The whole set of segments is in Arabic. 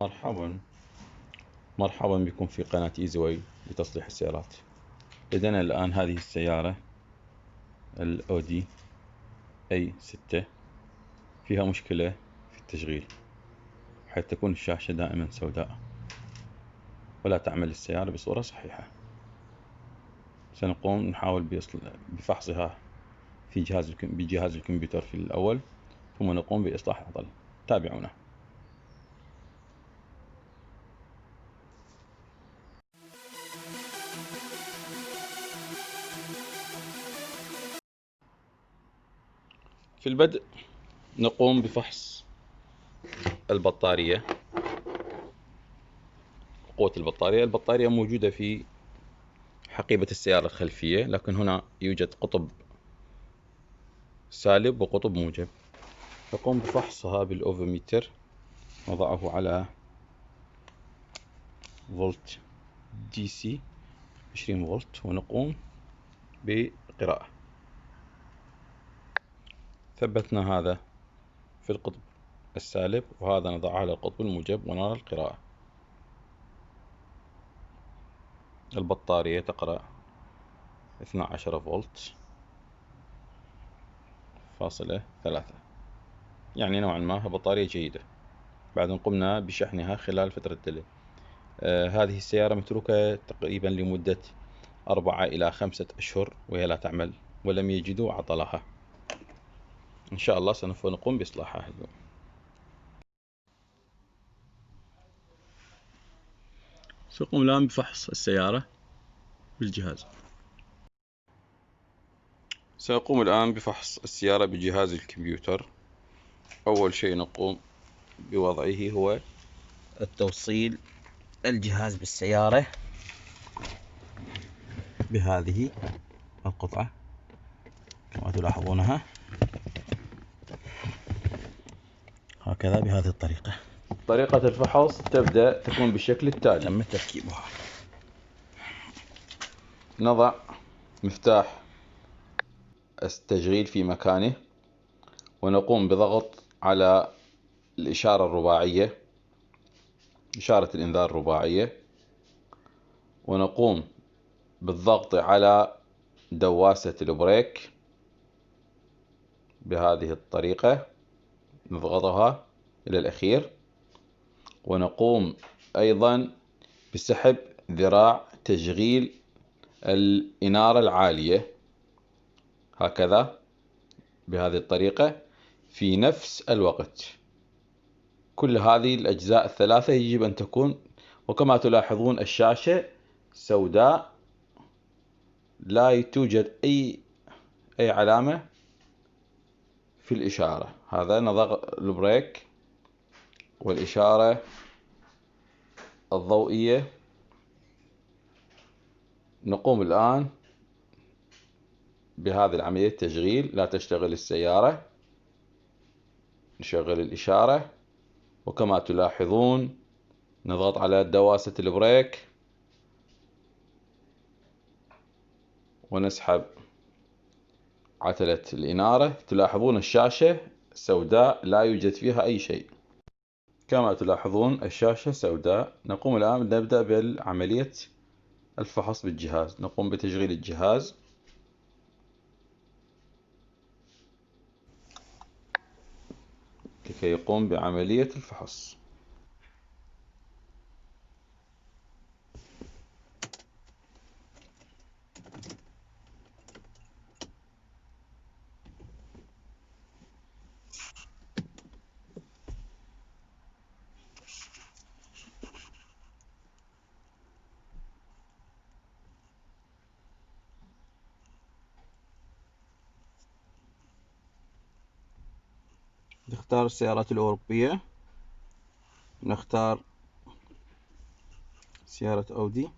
مرحبا مرحبا بكم في قناة إيزي لتصليح السيارات. لدينا الآن هذه السيارة الأودي A6 فيها مشكلة في التشغيل، حيث تكون الشاشة دائما سوداء ولا تعمل السيارة بصورة صحيحة. سنقوم نحاول بفحصها بجهاز الكمبيوتر في الأول، ثم نقوم بإصلاح العطل. تابعونا. في البدء نقوم بفحص البطارية، قوة البطارية موجودة في حقيبة السيارة الخلفية، لكن هنا يوجد قطب سالب وقطب موجب. نقوم بفحصها بالأوفوميتر، نضعه على فولت دي سي 20 فولت ونقوم بقراءة. ثبتنا هذا في القطب السالب وهذا نضعه على القطب الموجب ونرى القراءة. البطارية تقرأ 12 فولت فاصلة 3، يعني نوعا ما بطارية جيدة بعد أن قمنا بشحنها خلال فترة تلك. هذه السيارة متروكة تقريبا لمدة 4 إلى 5 أشهر وهي لا تعمل ولم يجدوا عطلها. إن شاء الله سوف نقوم بإصلاحها اليوم. سأقوم الآن بفحص السيارة بالجهاز. سأقوم الآن بفحص السيارة بجهاز الكمبيوتر. أول شيء نقوم بوضعه هو التوصيل الجهاز بالسيارة بهذه القطعة كما تلاحظونها، هكذا بهذه الطريقة. طريقة الفحص تكون بالشكل التالي. تم تركيبها. نضع مفتاح التشغيل في مكانه ونقوم بضغط على الإشارة الرباعية، إشارة الإنذار الرباعية، ونقوم بالضغط على دواسة البريك بهذه الطريقة، نضغطها إلى الأخير، ونقوم أيضا بسحب ذراع تشغيل الإنارة العالية هكذا بهذه الطريقة في نفس الوقت. كل هذه الأجزاء الثلاثة يجب أن تكون، وكما تلاحظون الشاشة سوداء لا توجد أي علامة في الإشارة. هذا نضغط البريك والإشارة الضوئية. نقوم الآن بهذه العملية التشغيل. لا تشتغل السيارة، نشغل الإشارة، وكما تلاحظون نضغط على دواسة البريك ونسحب عتلة الإنارة. تلاحظون الشاشة سوداء لا يوجد فيها أي شيء. كما تلاحظون الشاشة سوداء. نقوم الآن نبدأ بالعملية الفحص بالجهاز. نقوم بتشغيل الجهاز. لكي يقوم بعملية الفحص. نختار السيارات الأوروبية، نختار سيارة أودي.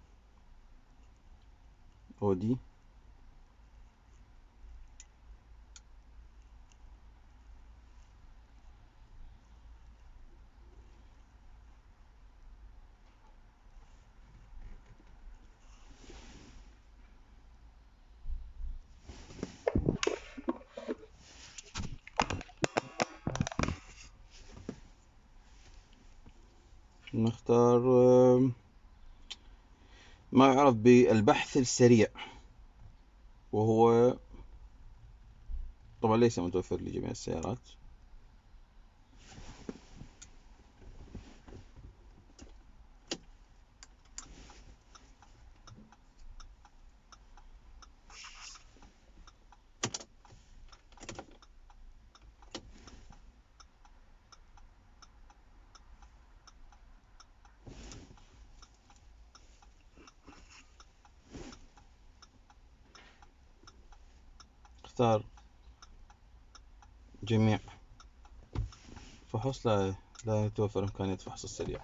نختار ما يعرف بالبحث السريع، وهو طبعا ليس متوفر لجميع السيارات. اختار جميع فحص. لا يتوفر إمكانية الفحص السريع.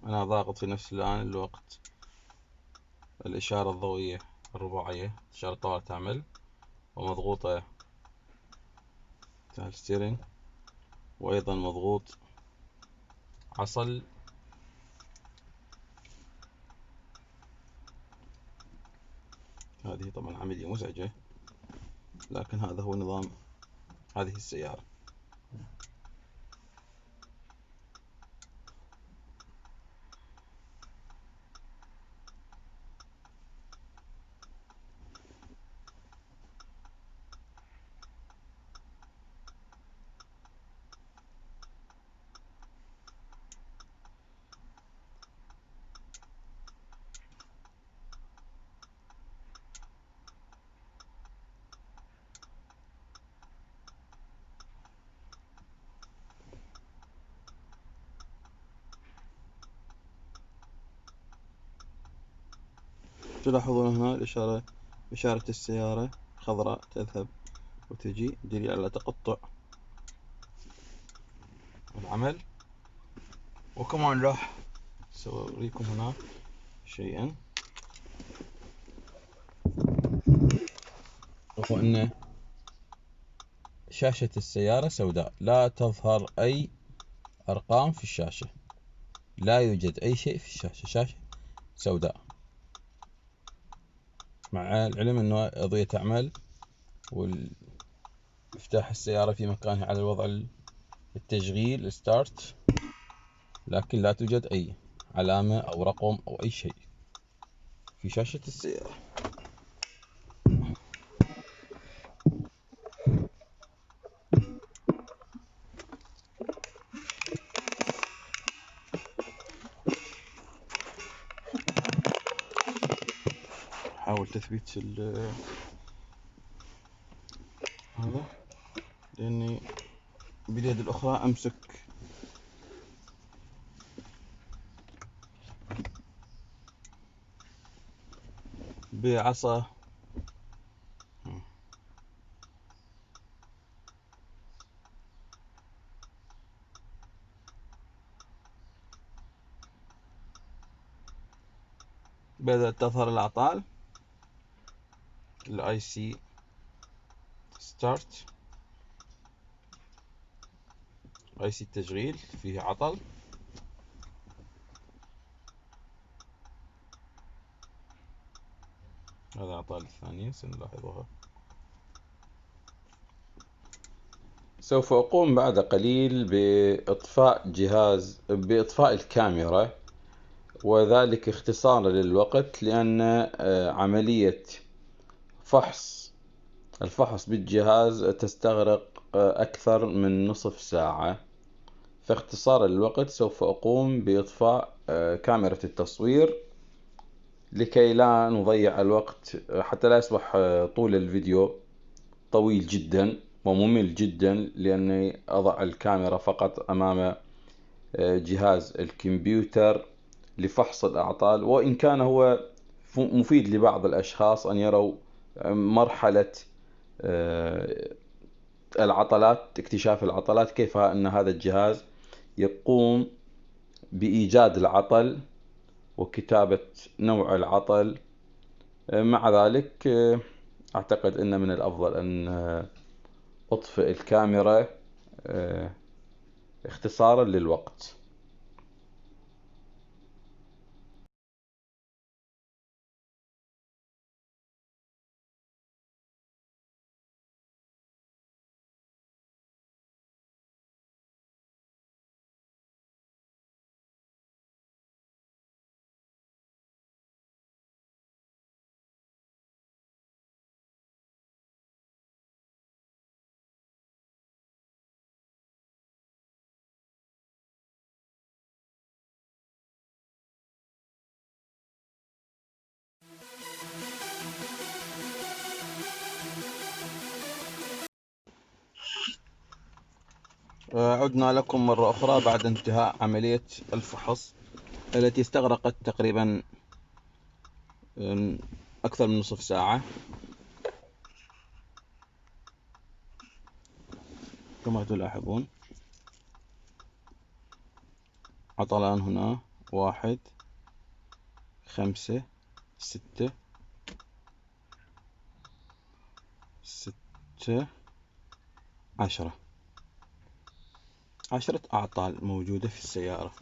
أنا ضاغط في نفس الآن الوقت الإشارة الضوئية الرباعية، إشارة الطوارئ تعمل، ومضغوطة على الستيرنج، وأيضا مضغوط عصل. هذه طبعا عملية مزعجة، لكن هذا هو نظام هذه السيارة. تلاحظون هنا الإشارة، إشارة السيارة خضراء تذهب وتجي، دليل على تقطع العمل. وكمان راح سأوريكم هنا شيئا، وهو أن شاشة السيارة سوداء، لا تظهر أي أرقام في الشاشة، لا يوجد أي شيء في الشاشة، شاشة سوداء، مع العلم أنه أضوية تعمل والمفتاح السيارة في مكانه على الوضع التشغيل ستارت، لكن لا توجد أي علامة أو رقم أو أي شيء في شاشة السيارة. حاول تثبيت هذا، لأني باليد الأخرى أمسك بعصا. بدأت تظهر الأعطال، الاي سي ستارت، اي سي التشغيل فيه عطل. هذا الأعطال الثانية سنلاحظها. سوف أقوم بعد قليل بإطفاء الكاميرا، وذلك اختصارا للوقت، لأن عملية الفحص بالجهاز تستغرق أكثر من نصف ساعة. فاختصارا للوقت سوف أقوم بإطفاء كاميرا التصوير لكي لا نضيع الوقت، حتى لا يصبح طول الفيديو طويل جدا وممل جدا، لأني أضع الكاميرا فقط أمام جهاز الكمبيوتر لفحص الأعطال. وإن كان هو مفيد لبعض الأشخاص أن يروا مرحلة العطلات، اكتشاف العطلات، كيف أن هذا الجهاز يقوم بإيجاد العطل وكتابة نوع العطل. مع ذلك أعتقد أن من الأفضل أن أطفئ الكاميرا اختصارا للوقت. عدنا لكم مرة أخرى بعد انتهاء عملية الفحص التي استغرقت تقريبا أكثر من نصف ساعة. كما تلاحظون عطلان هنا 1 5 6 10 أعطال موجودة في السيارة.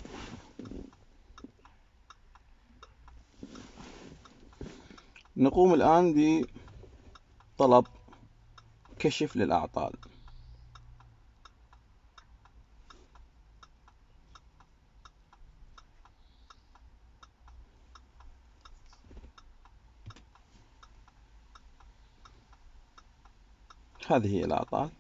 نقوم الآن بطلب كشف للأعطال. هذه هي الأعطال.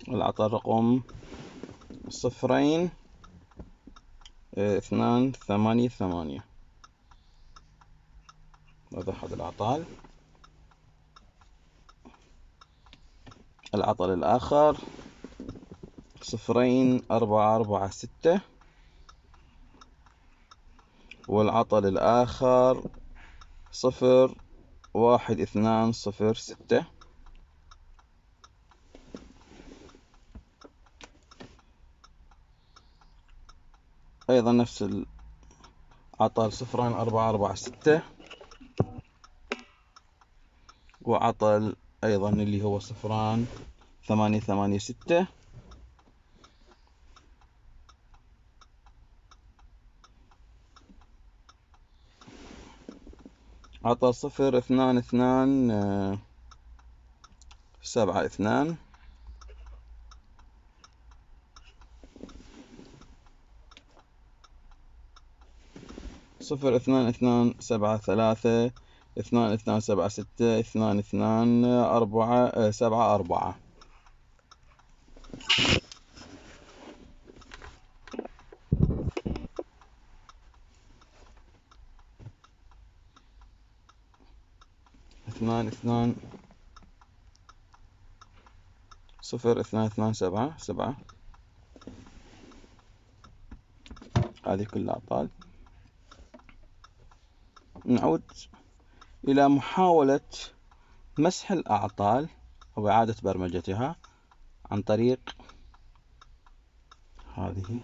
العطل رقم 0288. هذا أحد الأعطال. العطل الآخر 0446. والعطل الآخر 01206. أيضا نفس العطل 0446. وعطل أيضا اللي هو 0886. عطل 02272. 02273. 2276. 2274. 0227. هذه كلها أعطال. نعود إلى محاولة مسح الأعطال أو إعادة برمجتها عن طريق هذه.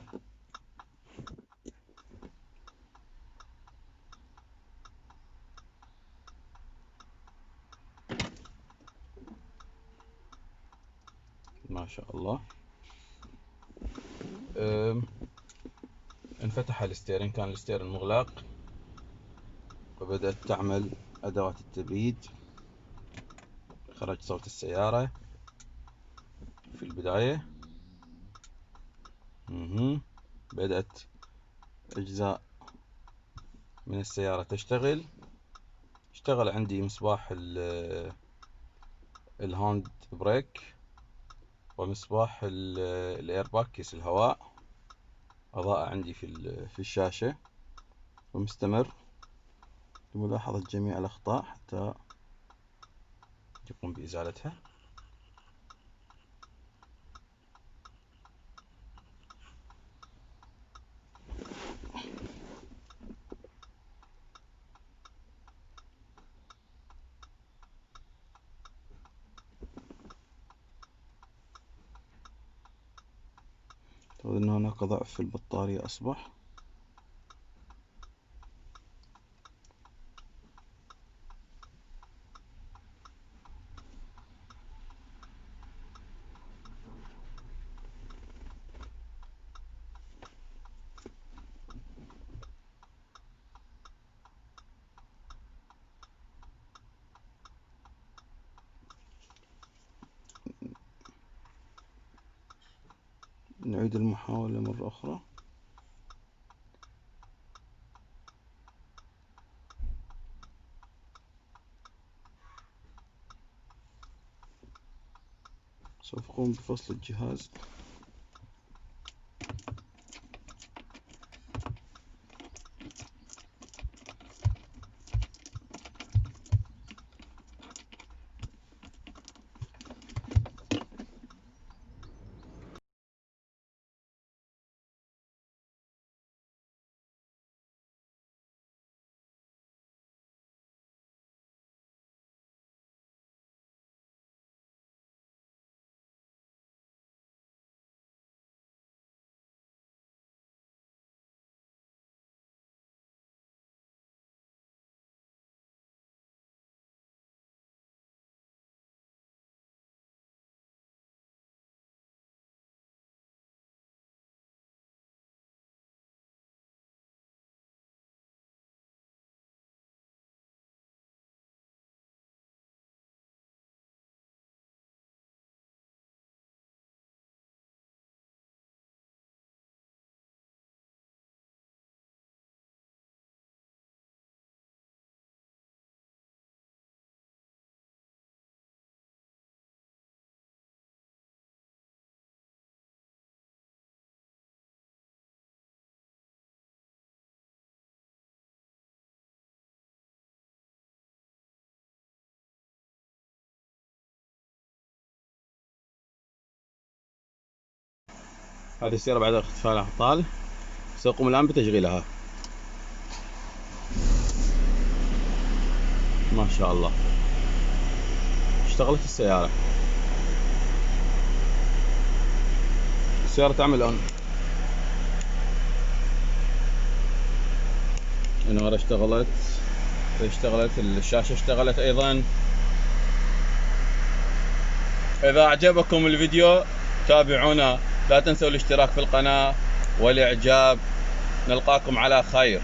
ما شاء الله. انفتح الستيرن، كان الستيرن مغلق، وبدأت تعمل أدوات التبريد. خرج صوت السيارة في البداية. بدأت أجزاء من السيارة تشتغل. اشتغل عندي مصباح الهاند بريك ومصباح الايرباك كيس الهواء. أضاء عندي في الشاشة ومستمر لملاحظة جميع الأخطاء حتى يقوم بإزالتها. أعتقد أن هناك ضعف في البطارية أصبح. نعيد المحاولة مرة أخرى. سوف أقوم بفصل الجهاز. هذه السيارة بعد اختفاء الأعطال. سأقوم الآن بتشغيلها. ما شاء الله اشتغلت السيارة. السيارة تعمل الآن. النار اشتغلت، الشاشة اشتغلت أيضا. إذا أعجبكم الفيديو تابعونا، لا تنسوا الاشتراك في القناة والإعجاب. نلقاكم على خير.